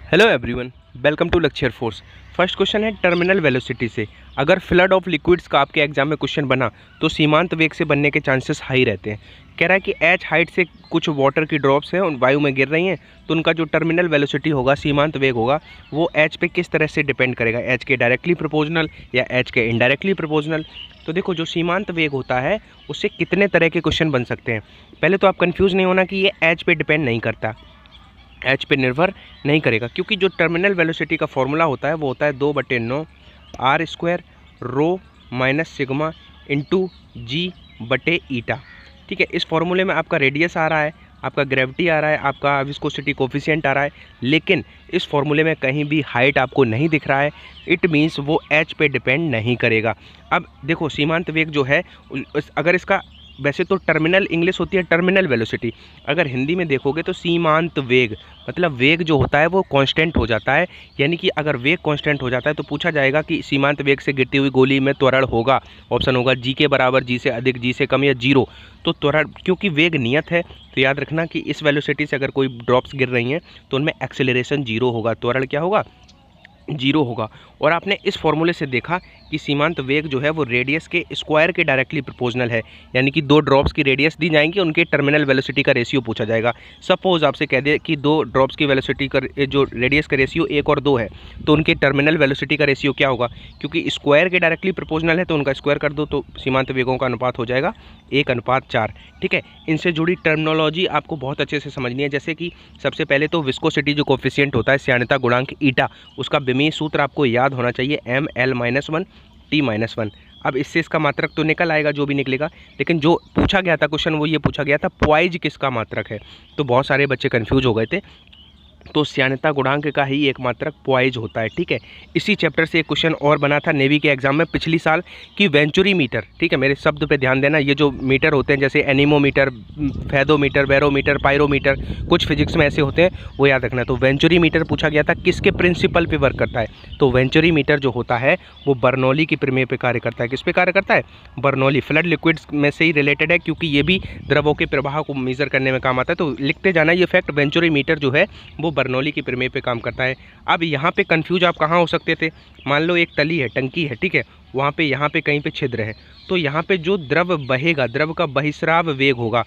Hello everyone, welcome to lecture force. First question है terminal velocity से। अगर flood of liquids का आपके एग्जाम में क्वेश्चन बना तो सीमांत वेग से बनने के चांसेस हाई रहते हैं। कह रहा है कि एच हाइट से कुछ वाटर की ड्रॉप्स हैं और वायु में गिर रही हैं, तो उनका जो टर्मिनल वेलोसिटी होगा, सीमांत वेग होगा, वो एच पे किस तरह से डिपेंड करेगा, एच के डायरेक्टली प्रोपोर्शनल या एच के इनडायरेक्टली प्रोपोर्शनल। तो देखो, जो सीमांत वेग होता है उससे कितने तरह के क्वेश्चन बन सकते हैं। पहले तो आप कन्फ्यूज़ नहीं होना कि ये एच पे डिपेंड नहीं करता, एच पे निर्भर नहीं करेगा, क्योंकि जो टर्मिनल वेलोसिटी का फॉर्मूला होता है वो होता है 2/9 R square rho minus sigma into g बटे ईटा। ठीक है, इस फॉर्मूले में आपका रेडियस आ रहा है, आपका ग्रेविटी आ रहा है, आपका विस्कोसिटी कोफिशिएंट आ रहा है, लेकिन इस फॉर्मूले में कहीं भी हाइट आपको नहीं दिख रहा है। इट मीन्स वो एच पे डिपेंड नहीं करेगा। अब देखो, सीमांत वेग जो है, अगर इसका वैसे तो टर्मिनल इंग्लिश होती है टर्मिनल वेलोसिटी, अगर हिंदी में देखोगे तो सीमांत वेग, मतलब वेग जो होता है वो कांस्टेंट हो जाता है। यानी कि अगर वेग कांस्टेंट हो जाता है तो पूछा जाएगा कि सीमांत वेग से गिरती हुई गोली में त्वरण होगा। ऑप्शन होगा जी के बराबर, जी से अधिक, जी से कम या जीरो। तो त्वरण, क्योंकि वेग नियत है, तो याद रखना कि इस वेलोसिटी से अगर कोई ड्रॉप्स गिर रही हैं तो उनमें एक्सेलरेशन जीरो होगा, त्वरण क्या होगा, जीरो होगा। और आपने इस फॉर्मूले से देखा कि सीमांत वेग जो है वो रेडियस के स्क्वायर के डायरेक्टली प्रोपोर्शनल है। यानी कि दो ड्रॉप्स की रेडियस दी जाएंगी, उनके टर्मिनल वेलोसिटी का रेशियो पूछा जाएगा। सपोज आपसे कह दे कि दो ड्रॉप्स की वेलोसिटी का जो रेडियस का रेशियो 1 और 2 है, तो उनके टर्मिनल वेलोसिटी का रेशियो क्या होगा, क्योंकि स्क्वायर के डायरेक्टली प्रोपोर्शनल है तो उनका स्क्वायर कर दो तो सीमांत वेगों का अनुपात हो जाएगा 1:4। ठीक है, इनसे जुड़ी टर्मिनोलॉजी आपको बहुत अच्छे से समझनी है। जैसे कि सबसे पहले तो विस्कोसिटी जो कोफिशिएंट होता है, श्यानता गुणांक ईटा, उसका बेमेल सूत्र आपको याद होना चाहिए, ml-1 t-1। अब इससे इसका मात्रक तो निकल आएगा जो भी निकलेगा, लेकिन जो पूछा गया था क्वेश्चन वो ये पूछा गया था पॉइज किसका मात्रक है, तो बहुत सारे बच्चे कंफ्यूज हो गए थे। तो श्यानता गुणांक का ही एक मात्रक पॉइज होता है। ठीक है, इसी चैप्टर से एक क्वेश्चन और बना था नेवी के एग्जाम में पिछली साल की वेंचुरी मीटर। ठीक है, मेरे शब्द पे ध्यान देना, ये जो मीटर होते हैं जैसे एनीमोमीटर, फैदोमीटर, बैरोमीटर, पायरोमीटर, कुछ फिजिक्स में ऐसे होते हैं, वो याद रखना। तो वेंचुरी मीटर पूछा गया था किसके प्रिंसिपल पे वर्क करता है, तो वेंचुरी मीटर जो होता है वो बर्नौली की प्रमेय पे कार्य करता है। किस पे कार्य करता है, बर्नौली। फ्लड लिक्विड्स में से ही रिलेटेड है, क्योंकि ये भी द्रवों के प्रवाह को मेजर करने में काम आता है। तो लिखते जाना ये फैक्ट, वेंचुरी मीटर जो है वो बर्नौली की प्रमेय पे काम करता है। अब यहाँ पे कंफ्यूज आप कहाँ हो सकते थे, मान लो एक तली है, टंकी है, ठीक है, वहाँ पे यहाँ पे कहीं पे छिद्र है, तो यहाँ पे जो द्रव बहेगा, द्रव का बहिस्राव वेग होगा,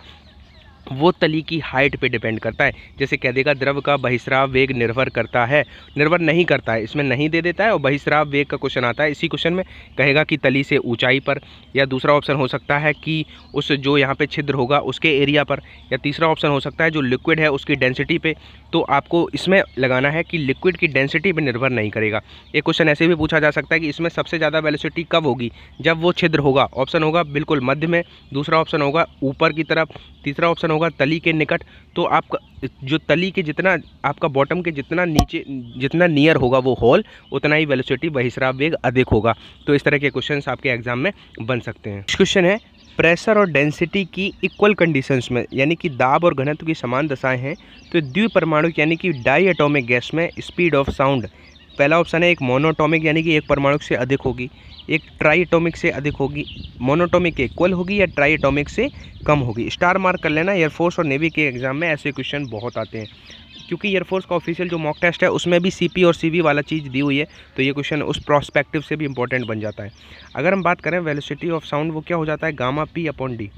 वो तली की हाइट पे डिपेंड करता है। जैसे कह देगा द्रव का बहिस्राव वेग निर्भर करता है, निर्भर नहीं करता है, इसमें नहीं दे देता है, और बहिस्राव वेग का क्वेश्चन आता है इसी क्वेश्चन में, कहेगा कि तली से ऊंचाई पर, या दूसरा ऑप्शन हो सकता है कि उस जो यहाँ पे छिद्र होगा उसके एरिया पर, या तीसरा ऑप्शन हो सकता है जो लिक्विड है उसकी डेंसिटी पे। तो आपको इसमें लगाना है कि लिक्विड की डेंसिटी पर निर्भर नहीं करेगा। एक क्वेश्चन ऐसे भी पूछा जा सकता है कि इसमें सबसे ज़्यादा वेलोसिटी कब होगी, जब वो छिद्र होगा। ऑप्शन होगा बिल्कुल मध्य में, दूसरा ऑप्शन होगा ऊपर की तरफ, तीसरा ऑप्शन होगा तली के निकट। तो आपका जो तली के जितना, आपका बॉटम के जितना नीचे, जितना नियर होगा वो होल, उतना ही वेलोसिटी बहिस्राव वेग अधिक होगा। तो इस तरह के क्वेश्चंस आपके एग्जाम में बन सकते हैं। क्वेश्चन है प्रेशर और डेंसिटी की इक्वल कंडीशंस में, यानी कि दाब और घनत्व की समान दशाएं हैं, तो द्विपरमाणु यानी कि डाई एटॉमिक गैस में स्पीड ऑफ साउंड, पहला ऑप्शन है एक मोनोटॉमिक यानी कि एक परमाणु से अधिक होगी, एक ट्राई एटॉमिक से अधिक होगी, मोनोटॉमिक के इक्वल होगी, या ट्राई एटॉमिक से कम होगी। स्टार मार्क कर लेना, एयरफोर्स और नेवी के एग्जाम में ऐसे क्वेश्चन बहुत आते हैं, क्योंकि एयरफोर्स का ऑफिशियल जो मॉक टेस्ट है उसमें भी सीपी और सीवी वाला चीज़ दी हुई है, तो ये क्वेश्चन उस प्रोस्पेक्टिव से भी इंपॉर्टेंट बन जाता है। अगर हम बात करें वेलोसिटी ऑफ साउंड, वो क्या हो जाता है, गामा p/d।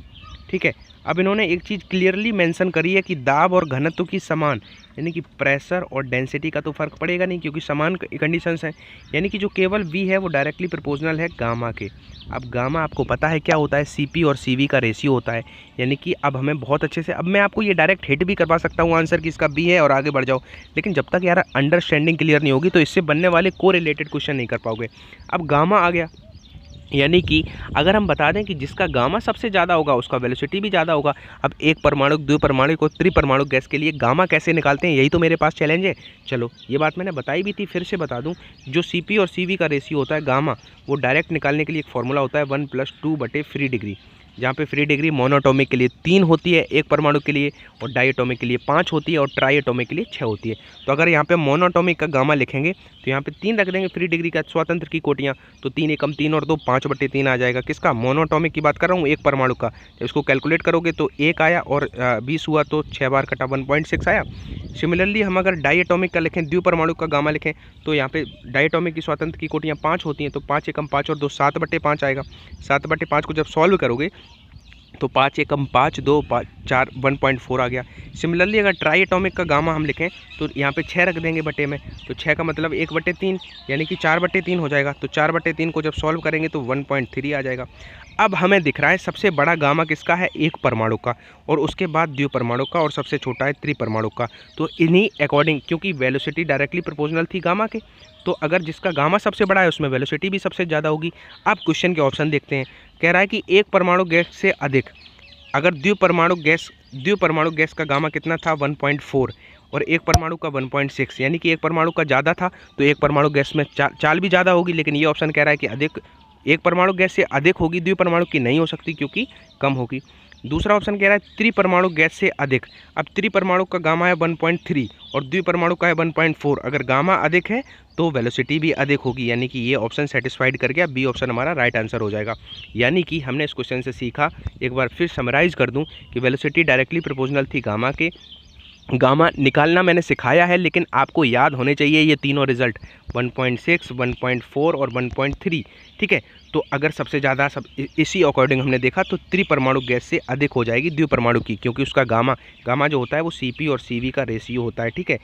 ठीक है, अब इन्होंने एक चीज़ क्लियरली मेंशन करी है कि दाब और घनत्व की समान, यानी कि प्रेशर और डेंसिटी का तो फर्क पड़ेगा नहीं, क्योंकि समान कंडीशंस हैं। यानी कि जो केवल v है वो डायरेक्टली प्रोपोर्शनल है गामा के। अब गामा आपको पता है क्या होता है, सीपी और सीवी का रेशियो होता है। यानी कि अब हमें बहुत अच्छे से, अब मैं आपको ये डायरेक्ट हिट भी करवा सकता हूँ आंसर कि इसका बी है और आगे बढ़ जाओ, लेकिन जब तक यार अंडरस्टैंडिंग क्लियर नहीं होगी तो इससे बनने वाले को रिलेटेड क्वेश्चन नहीं कर पाओगे। अब गामा आ गया, यानी कि अगर हम बता दें कि जिसका गामा सबसे ज़्यादा होगा उसका वेलोसिटी भी ज़्यादा होगा। अब एक परमाणु, द्विपरमाणु और त्रिपरमाणु गैस के लिए गामा कैसे निकालते हैं, यही तो मेरे पास चैलेंज है। चलो, ये बात मैंने बताई भी थी, फिर से बता दूं, जो सीपी और सीवी का रेशियो होता है गामा, वो डायरेक्ट निकालने के लिए एक फॉर्मूला होता है 1+2/3 डिग्री। जहाँ पे फ्री डिग्री मोनोटॉमिक के लिए 3 होती है एक परमाणु के लिए, और डायटोमिक के लिए 5 होती है, और ट्राइएटोमिक के लिए 6 होती है। तो अगर यहाँ पे मोनोटॉमिक का गामा लिखेंगे तो यहाँ पे 3 रख देंगे फ्री डिग्री का स्वतंत्र की कोटियाँ, तो 3 एकम 3 और 2 5/3 आ जाएगा। किसका? मोनोटॉमिक की बात कर रहा हूँ, एक परमाणु का। जब इसको कैलकुलेट करोगे तो 1 आया और 20 हुआ तो 6 बार कटा 1.6 आया। सिमिलरली हम अगर डायटोमिक का लिखें, द्विपरमाणु का गामा लिखें, तो यहाँ पे डायटोमिक की स्वतंत्र की कोटियाँ 5 होती हैं, तो 5 एकम 5 और 2 7/5 आएगा। 7/5 को जब सॉल्व करोगे तो 5 एकम 5 2 4 1.4 आ गया। सिमिलरली अगर ट्राई एटॉमिक का गामा हम लिखें तो यहाँ पे 6 रख देंगे बटे में, तो 6 का मतलब 1/3 यानी कि 4/3 हो जाएगा। तो 4/3 को जब सॉल्व करेंगे तो 1.3 आ जाएगा। अब हमें दिख रहा है सबसे बड़ा गामा किसका है? एक परमाणु का, और उसके बाद द्विपरमाणु का, और सबसे छोटा है त्रिपरमाणु का। तो इन्हीं अकॉर्डिंग, क्योंकि वेलोसिटी डायरेक्टली प्रोपोर्शनल थी गामा के, तो अगर जिसका गामा सबसे बड़ा है उसमें वेलोसिटी भी सबसे ज़्यादा होगी। अब क्वेश्चन के ऑप्शन देखते हैं। कह रहा है कि एक परमाणु गैस से अधिक, अगर द्विपरमाणु गैस का गामा कितना था? 1.4, और एक परमाणु का 1.6, यानी कि एक परमाणु का ज़्यादा था तो एक परमाणु गैस में चाल भी ज़्यादा होगी। लेकिन ये ऑप्शन कह रहा है कि अधिक, एक परमाणु गैस से अधिक होगी, द्विपरमाणु की नहीं हो सकती क्योंकि कम होगी। दूसरा ऑप्शन कह रहा है त्रिपरमाणु गैस से अधिक। अब त्रिपरमाणु का गामा है 1.3 और द्विपरमाणु का है 1.4। अगर गामा अधिक है तो वेलोसिटी भी अधिक होगी, यानी कि ये ऑप्शन सेटिस्फाइड कर गया। बी ऑप्शन हमारा राइट आंसर हो जाएगा। यानी कि हमने इस क्वेश्चन से सीखा, एक बार फिर समराइज कर दूं, कि वेलोसिटी डायरेक्टली प्रोपोर्शनल थी गामा के। गामा निकालना मैंने सिखाया है, लेकिन आपको याद होने चाहिए ये तीनों रिजल्ट, 1.6, 1.4 और 1.3। ठीक है, तो अगर सबसे ज़्यादा सब इसी अकॉर्डिंग हमने देखा तो त्रिपरमाणु गैस से अधिक हो जाएगी द्विपरमाणु की, क्योंकि उसका गामा जो होता है वो Cp और Cv का रेशियो होता है। ठीक है,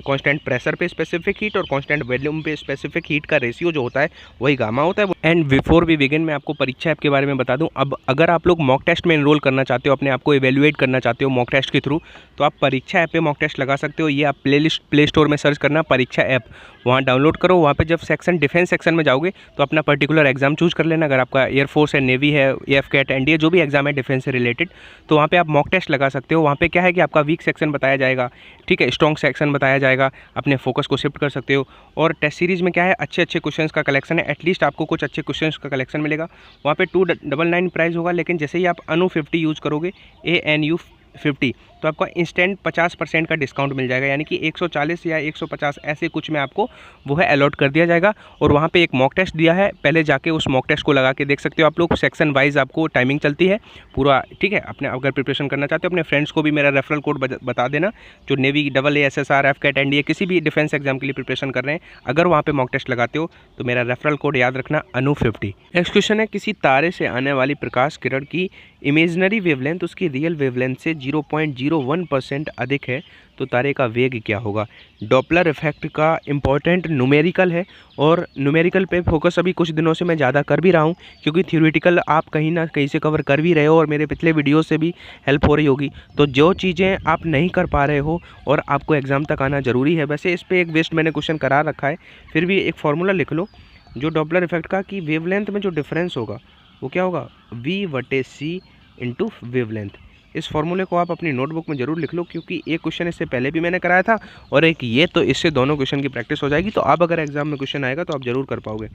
कांस्टेंट प्रेशर पे स्पेसिफिक हीट और कांस्टेंट वॉल्यूम पे स्पेसिफिक हीट का रेशियो जो होता है वही गामा होता है। एंड बिफोर वी बिगिन मैं आपको परीक्षा ऐप के बारे में बता दूं। अब अगर आप लोग मॉक टेस्ट में एनरोल करना चाहते हो, अपने आप को इवेल्युएट करना चाहते हो मॉक टेस्ट के थ्रू, तो आप परीक्षा ऐप पे मॉक टेस्ट लगा सकते हो। ये आप प्ले स्टोर में सर्च करना परीक्षा ऐप, वहाँ डाउनलोड करो। वहाँ पे जब सेक्शन डिफेंस सेक्शन में जाओगे तो अपना पर्टिकुलर एग्जाम चूज कर लेना। अगर आपका एयरफोर्स है, नेवी है, AF कैट, NDA जो भी एग्जाम है डिफेंस से रिलेटेड, तो वहाँ पे आप मॉक टेस्ट लगा सकते हो। वहाँ पे क्या है कि आपका वीक सेक्शन बताया जाएगा, ठीक है, स्ट्रॉन्ग सेक्शन बताया जाएगा, अपने फोकस को शिफ्ट कर सकते हो। और टेस्ट सीरीज़ में क्या है, अच्छे क्वेश्चंस का कलेक्शन है, एटलीस्ट आपको कुछ अच्छे क्वेश्चंस का कलेक्शन मिलेगा। वहाँ पे 299 प्राइस होगा, लेकिन जैसे ही आप ANU 50 यूज़ करोगे, ANU 50, तो आपका इंस्टेंट 50% का डिस्काउंट मिल जाएगा, यानी कि 140 या 150 ऐसे कुछ में आपको वो है अलॉट कर दिया जाएगा। और वहाँ पे एक मॉक टेस्ट दिया है, पहले जाके उस मॉक टेस्ट को लगा के देख सकते हो आप लोग। सेक्शन वाइज आपको टाइमिंग चलती है पूरा, ठीक है। अपने अगर प्रिपरेशन करना चाहते हो अपने फ्रेंड्स को भी मेरा रेफरल कोड बता देना, जो navy, AA, SSR, AF CAT, NDA किसी भी डिफेंस एग्जाम के लिए प्रिपरेशन कर रहे हैं। अगर वहाँ पे मॉक टेस्ट लगाते हो तो मेरा रेफरल कोड याद रखना, ANU 50। नेक्स्ट क्वेश्चन है, किसी तारे से आने वाली प्रकाश किरण की इमेजिनरी वेवलेंथ उसकी रियल वेवलेंथ से 0.01% अधिक है, तो तारे का वेग क्या होगा? डॉपलर इफेक्ट का इम्पॉर्टेंट न्यूमेरिकल है, और न्यूमेरिकल पे फोकस अभी कुछ दिनों से मैं ज़्यादा कर भी रहा हूँ, क्योंकि थ्योरेटिकल आप कहीं ना कहीं से कवर कर भी रहे हो और मेरे पिछले वीडियो से भी हेल्प हो रही होगी। तो जो चीज़ें आप नहीं कर पा रहे हो और आपको एग्ज़ाम तक आना ज़रूरी है, वैसे इस पर एक वेस्ट मैंने क्वेश्चन करा रखा है, फिर भी एक फार्मूला लिख लो जो डॉपलर इफेक्ट का, कि वेवलेंथ में जो डिफरेंस होगा वो क्या होगा? V/C into wavelength. इस फॉर्मूले को आप अपनी नोटबुक में जरूर लिख लो, क्योंकि एक क्वेश्चन इससे पहले भी मैंने कराया था और एक ये, तो इससे दोनों क्वेश्चन की प्रैक्टिस हो जाएगी। तो आप अगर एग्जाम में क्वेश्चन आएगा तो आप जरूर कर पाओगे।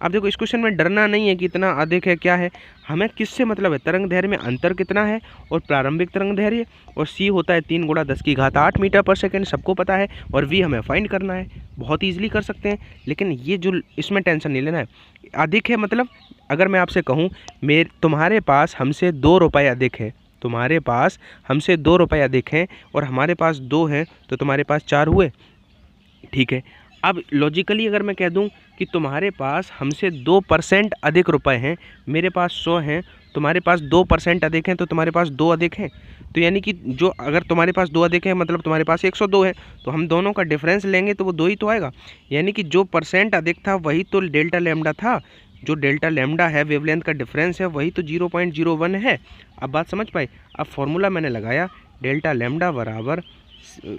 अब देखो, इस क्वेश्चन में डरना नहीं है कि इतना अधिक है, क्या है, हमें किससे मतलब है, तरंग दैर्घ्य में अंतर कितना है और प्रारंभिक तरंग दैर्घ्य, और C होता है 3 × 10⁸ मीटर पर सेकेंड, सबको पता है, और V हमें फाइंड करना है। बहुत ईजिली कर सकते हैं, लेकिन ये जो इसमें टेंशन नहीं लेना है। अधिक है मतलब, अगर मैं आपसे कहूँ तुम्हारे पास हमसे 2 रुपये अधिक है, तुम्हारे पास हमसे 2 रुपये अधिक हैं और हमारे पास 2 हैं, तो तुम्हारे पास 4 हुए, ठीक है। अब लॉजिकली अगर मैं कह दूं कि तुम्हारे पास हमसे 2% अधिक रुपए हैं, मेरे पास 100 हैं, तुम्हारे पास 2% अधिक हैं, तो तुम्हारे पास 2 अधिक हैं। तो यानी कि जो, अगर तुम्हारे पास 2 अधिक है मतलब तुम्हारे पास 102 है, तो हम दोनों का डिफरेंस लेंगे तो वो 2 ही तो आएगा। यानी कि जो परसेंट अधिक था वही तो डेल्टा लैम्डा था, जो डेल्टा लैम्डा है वेवलेंथ का डिफरेंस है वही तो 0.01 है। अब बात समझ पाए? अब फॉर्मूला मैंने लगाया, डेल्टा लैम्डा बराबर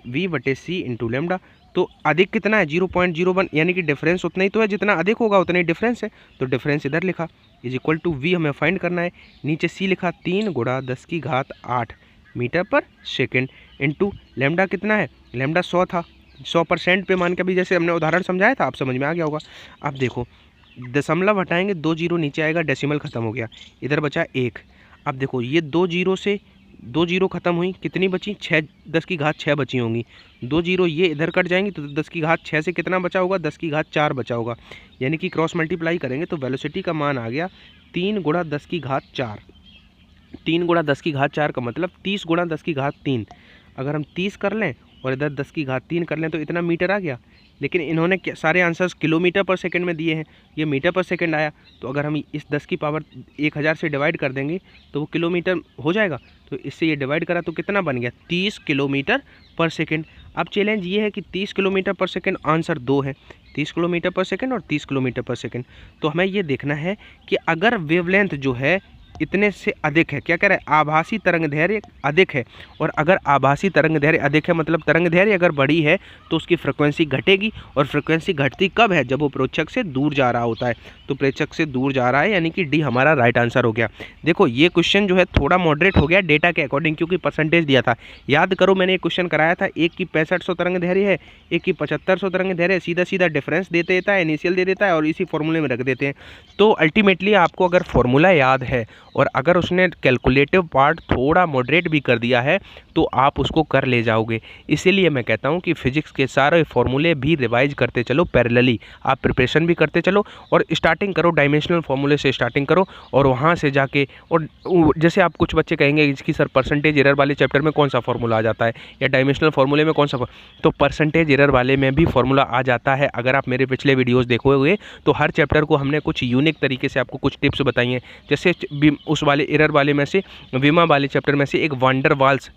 V/C इंटू लैम्डा। तो अधिक कितना है? 0.01, यानी कि डिफरेंस उतना ही तो है, जितना अधिक होगा उतना ही डिफरेंस है। तो डिफरेंस इधर लिखा, इज इक्वल टू V हमें फाइंड करना है, नीचे C लिखा 3 × 10⁸ मीटर पर सेकेंड, इंटू लैम्डा कितना है? लैम्डा 100 था, 100% पे मान के भी, जैसे हमने उदाहरण समझाया था, आप समझ में आ गया होगा। अब देखो, दशमलव हटाएंगे, 2 0 नीचे आएगा, डेसिमल खत्म हो गया, इधर बचा 1। अब देखो ये 2 जीरो से 2 जीरो खत्म हुई, कितनी बची, 6 10 की घात 6 बची होंगी। 2 जीरो ये इधर कट जाएंगी तो 10 की घात 6 से कितना बचा होगा, 10 की घात 4 बचा होगा। यानी कि क्रॉस मल्टीप्लाई करेंगे तो वेलोसिटी का मान आ गया 3 गुणा 10 की घात 4। 3 गुणा 10 की घात 4 का मतलब 30 गुणा 10 की घात 3। अगर हम 30 कर लें और इधर 10 की घात 3 कर लें तो इतना मीटर आ गया। लेकिन इन्होंने सारे आंसर्स किलोमीटर पर सेकंड में दिए हैं, ये मीटर पर सेकंड आया। तो अगर हम इस 10 की पावर 1000 से डिवाइड कर देंगे तो वो किलोमीटर हो जाएगा। तो इससे ये डिवाइड करा तो कितना बन गया, 30 किलोमीटर पर सेकंड। अब चैलेंज ये है कि 30 किलोमीटर पर सेकंड आंसर 2 है, 30 किलोमीटर पर सेकंड और 30 किलोमीटर पर सेकंड। तो हमें ये देखना है कि अगर वेवलेंथ जो है इतने से अधिक है, क्या कह रहा है, आभासी तरंग दैर्घ्य अधिक है। और अगर आभासी तरंग दैर्घ्य अधिक है मतलब तरंग दैर्घ्य अगर बड़ी है तो उसकी फ्रिक्वेंसी घटेगी। और फ्रिक्वेंसी घटती कब है, जब वो प्रेक्षक से दूर जा रहा होता है। तो प्रेक्षक से दूर जा रहा है यानी कि डी हमारा राइट आंसर हो गया। देखो ये क्वेश्चन जो है थोड़ा मॉडरेट हो गया डेटा के अकॉर्डिंग, क्योंकि परसेंटेज दिया था। याद करो मैंने एक क्वेश्चन कराया था, एक की 6500 तरंग दैर्घ्य है, एक की 7500 तरंग दैर्घ्य है, सीधा सीधा डिफरेंस दे देता है, इनिशियल दे देता है और इसी फॉर्मूले में रख देते हैं। तो अल्टीमेटली आपको अगर फॉर्मूला याद है और अगर उसने कैलकुलेटिव पार्ट थोड़ा मॉडरेट भी कर दिया है तो आप उसको कर ले जाओगे। इसीलिए मैं कहता हूं कि फिजिक्स के सारे फॉर्मूले भी रिवाइज करते चलो, पैरेलली आप प्रिपरेशन भी करते चलो। और स्टार्टिंग करो डायमेंशनल फॉर्मूले से स्टार्टिंग करो और वहां से जाके, और जैसे आप कुछ बच्चे कहेंगे इसकी सर परसेंटेज एरर वाले चैप्टर में कौन सा फॉर्मूला आ जाता है या डायमेंशनल फॉर्मूले में कौन सा, तो परसेंटेज एरर वाले में भी फॉर्मूला आ जाता है। अगर आप मेरे पिछले वीडियोज़ देखोगे तो हर चैप्टर को हमने कुछ यूनिक तरीके से आपको कुछ टिप्स बताई हैं। जैसे उस वाले एरर वाले में से, विमा वाले चैप्टर में से एक वंडर वाल्स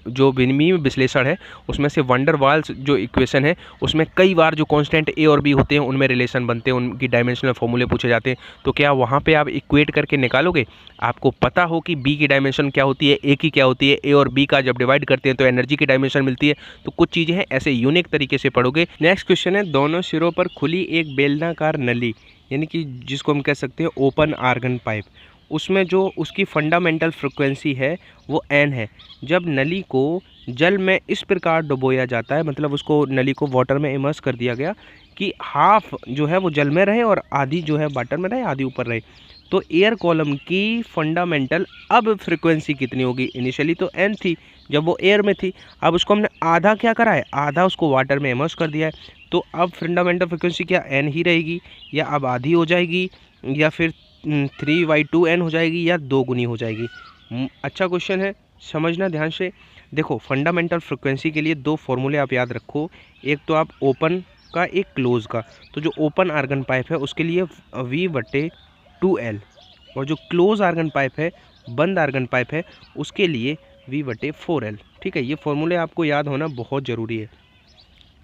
जो विनिमय विश्लेषण है उसमें से वंडर वाल्स जो इक्वेशन है उसमें कई बार जो कांस्टेंट ए और बी होते हैं उनमें रिलेशन बनते हैं, उनकी डायमेंशनल फॉर्मूले पूछे जाते हैं। तो क्या वहाँ पे आप इक्वेट करके निकालोगे, आपको पता हो कि बी की डायमेंशन क्या होती है, ए की क्या होती है, ए और बी का जब डिवाइड करते हैं तो एनर्जी की डायमेंशन मिलती है। तो कुछ चीज़ें हैं ऐसे यूनिक तरीके से पढ़ोगे। नेक्स्ट क्वेश्चन है, दोनों सिरों पर खुली एक बेलनाकार नली, यानी कि जिसको हम कह सकते हैं ओपन आर्गन पाइप, उसमें जो उसकी फंडामेंटल फ्रिक्वेंसी है वो n है। जब नली को जल में इस प्रकार डुबोया जाता है, मतलब उसको नली को वाटर में इमर्स कर दिया गया कि हाफ जो है वो जल में रहे और आधी जो है वाटर में रहे, आधी ऊपर रहे, तो एयर कॉलम की फंडामेंटल अब फ्रिक्वेंसी कितनी होगी। इनिशियली तो n थी जब वो एयर में थी, अब उसको हमने आधा क्या करा है, आधा उसको वाटर में इमर्स कर दिया है। तो अब फंडामेंटल फ्रिक्वेंसी क्या n ही रहेगी या अब आधी हो जाएगी या फिर 3/2n हो जाएगी या 2 गुनी हो जाएगी। अच्छा क्वेश्चन है, समझना ध्यान से। देखो फंडामेंटल फ्रिक्वेंसी के लिए 2 फॉर्मूले आप याद रखो, एक तो आप ओपन का एक क्लोज का। तो जो ओपन आर्गन पाइप है उसके लिए V/2L और जो क्लोज आर्गन पाइप है, बंद आर्गन पाइप है, उसके लिए V/4L। ठीक है, ये फॉर्मूले आपको याद होना बहुत ज़रूरी है।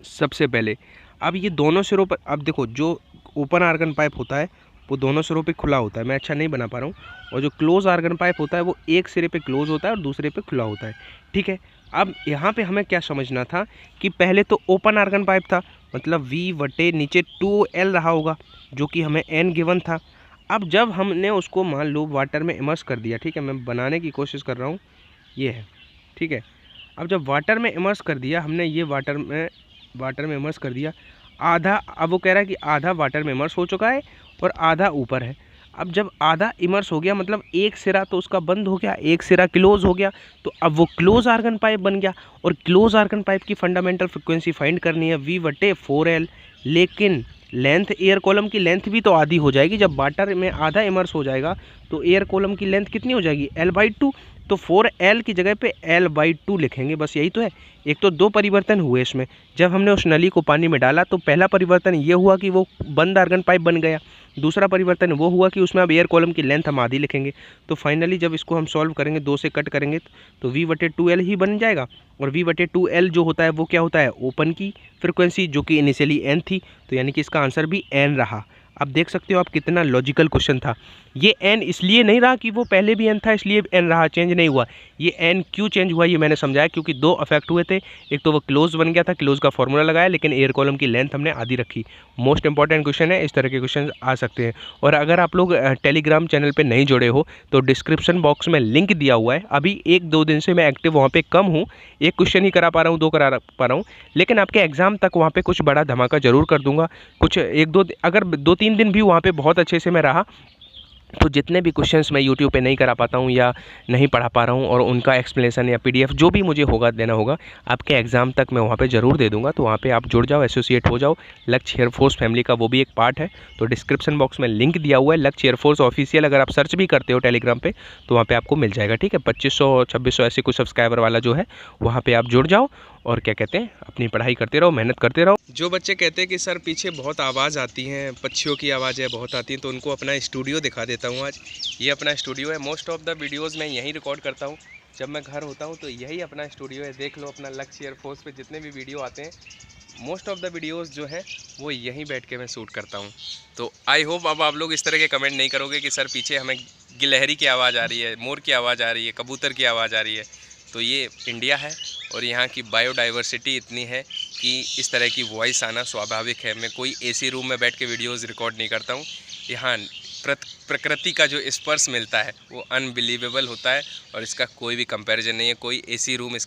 सबसे पहले अब ये दोनों सिरों पर, अब देखो जो ओपन आर्गन पाइप होता है वो दोनों सिरों पे खुला होता है, मैं अच्छा नहीं बना पा रहा हूँ, और जो क्लोज आर्गन पाइप होता है वो एक सिरे पे क्लोज होता है और दूसरे पे खुला होता है। ठीक है, अब यहाँ पे हमें क्या समझना था कि पहले तो ओपन आर्गन पाइप था, मतलब V/ नीचे 2L रहा होगा जो कि हमें n गिवन था। अब जब हमने उसको मान लो वाटर में इमर्स कर दिया, ठीक है, मैं बनाने की कोशिश कर रहा हूँ, ये है, ठीक है। अब जब वाटर में इमर्स कर दिया हमने, ये वाटर में इमर्स कर दिया, आधा, अब वो कह रहा है कि आधा वाटर में इमर्स हो चुका है और आधा ऊपर है। अब जब आधा इमर्स हो गया मतलब एक सिरा तो उसका बंद हो गया, एक सिरा क्लोज हो गया, तो अब वो क्लोज आर्गन पाइप बन गया। और क्लोज आर्गन पाइप की फंडामेंटल फ्रिक्वेंसी फाइंड करनी है V/4L, लेकिन लेंथ, एयर कॉलम की लेंथ भी तो आधी हो जाएगी। जब वाटर में आधा इमर्स हो जाएगा तो एयर कॉलम की लेंथ कितनी हो जाएगी, L/2। तो 4L की जगह पे L/2 लिखेंगे, बस यही तो है। एक तो 2 परिवर्तन हुए इसमें, जब हमने उस नली को पानी में डाला तो पहला परिवर्तन ये हुआ कि वो बंद आर्गन पाइप बन गया, दूसरा परिवर्तन वो हुआ कि उसमें अब एयर कॉलम की लेंथ हम आधी लिखेंगे। तो फाइनली जब इसको हम सॉल्व करेंगे, 2 से कट करेंगे तो V/2L ही बन जाएगा। और V/2L जो होता है वो क्या होता है, ओपन की फ्रिक्वेंसी जो कि इनिशियली n थी, तो यानी कि इसका आंसर भी n रहा। अब देख सकते हो आप कितना लॉजिकल क्वेश्चन था। ये n इसलिए नहीं रहा कि वो पहले भी n था इसलिए n रहा, चेंज नहीं हुआ। ये n क्यों चेंज हुआ ये मैंने समझाया, क्योंकि 2 अफेक्ट हुए थे। एक तो वो क्लोज बन गया था, क्लोज का फॉर्मूला लगाया, लेकिन एयर कॉलम की लेंथ हमने आधी रखी। मोस्ट इंपॉर्टेंट क्वेश्चन है, इस तरह के क्वेश्चन आ सकते हैं। और अगर आप लोग टेलीग्राम चैनल पर नहीं जुड़े हो तो डिस्क्रिप्शन बॉक्स में लिंक दिया हुआ है। अभी 1-2 दिन से मैं एक्टिव वहाँ पर कम हूँ, एक क्वेश्चन ही करा पा रहा हूँ, 2 करा पा रहा हूँ, लेकिन आपके एग्जाम तक वहाँ पर कुछ बड़ा धमाका जरूर कर दूंगा। कुछ 1-2 अगर 2-3 दिन भी वहाँ पर बहुत अच्छे से मैं रहा तो जितने भी क्वेश्चंस मैं यूट्यूब पे नहीं करा पाता हूँ या नहीं पढ़ा पा रहा हूँ, और उनका एक्सप्लेनेशन या पीडीएफ जो भी मुझे होगा देना होगा, आपके एग्ज़ाम तक मैं वहाँ पे ज़रूर दे दूँगा। तो वहाँ पे आप जुड़ जाओ, एसोसिएट हो जाओ। लक्ष्य एयरफोर्स फैमिली का वो भी एक पार्ट है। तो डिस्क्रिप्शन बॉक्स में लिंक दिया हुआ है लक्ष्य एयरफोर्स ऑफिशियल, अगर आप सर्च भी करते हो टेलीग्राम पे तो वहाँ पे आपको मिल जाएगा। ठीक है, 2500-2600 ऐसे कुछ सब्सक्राइबर वाला जो है, वहाँ पे आप जुड़ जाओ और क्या कहते हैं, अपनी पढ़ाई करते रहो, मेहनत करते रहो। जो बच्चे कहते हैं कि सर पीछे बहुत आवाज़ आती हैं, पक्षियों की आवाज़ें बहुत आती हैं, तो उनको अपना स्टूडियो दिखा देता हूँ आज। ये अपना स्टूडियो है। मोस्ट ऑफ द वीडियोज़ मैं यहीं रिकॉर्ड करता हूँ। जब मैं घर होता हूँ तो यही अपना स्टूडियो है। देख लो अपना लक्ष्य एयरफोर्स पे जितने भी वीडियो आते हैं, मोस्ट ऑफ द वीडियोज़ जो है वो यहीं बैठ के मैं शूट करता हूँ। तो आई होप अब आप लोग इस तरह के कमेंट नहीं करोगे कि सर पीछे हमें गिलहरी की आवाज़ आ रही है, मोर की आवाज़ आ रही है, कबूतर की आवाज़ आ रही है। तो ये इंडिया है और यहाँ की बायोडाइवर्सिटी इतनी है कि इस तरह की वॉइस आना स्वाभाविक है। मैं कोई एसी रूम में बैठ के वीडियोज़ रिकॉर्ड नहीं करता हूँ। यहाँ प्रकृति का जो स्पर्श मिलता है वो अनबिलीवेबल होता है और इसका कोई भी कंपैरिजन नहीं है। कोई एसी रूम इसकी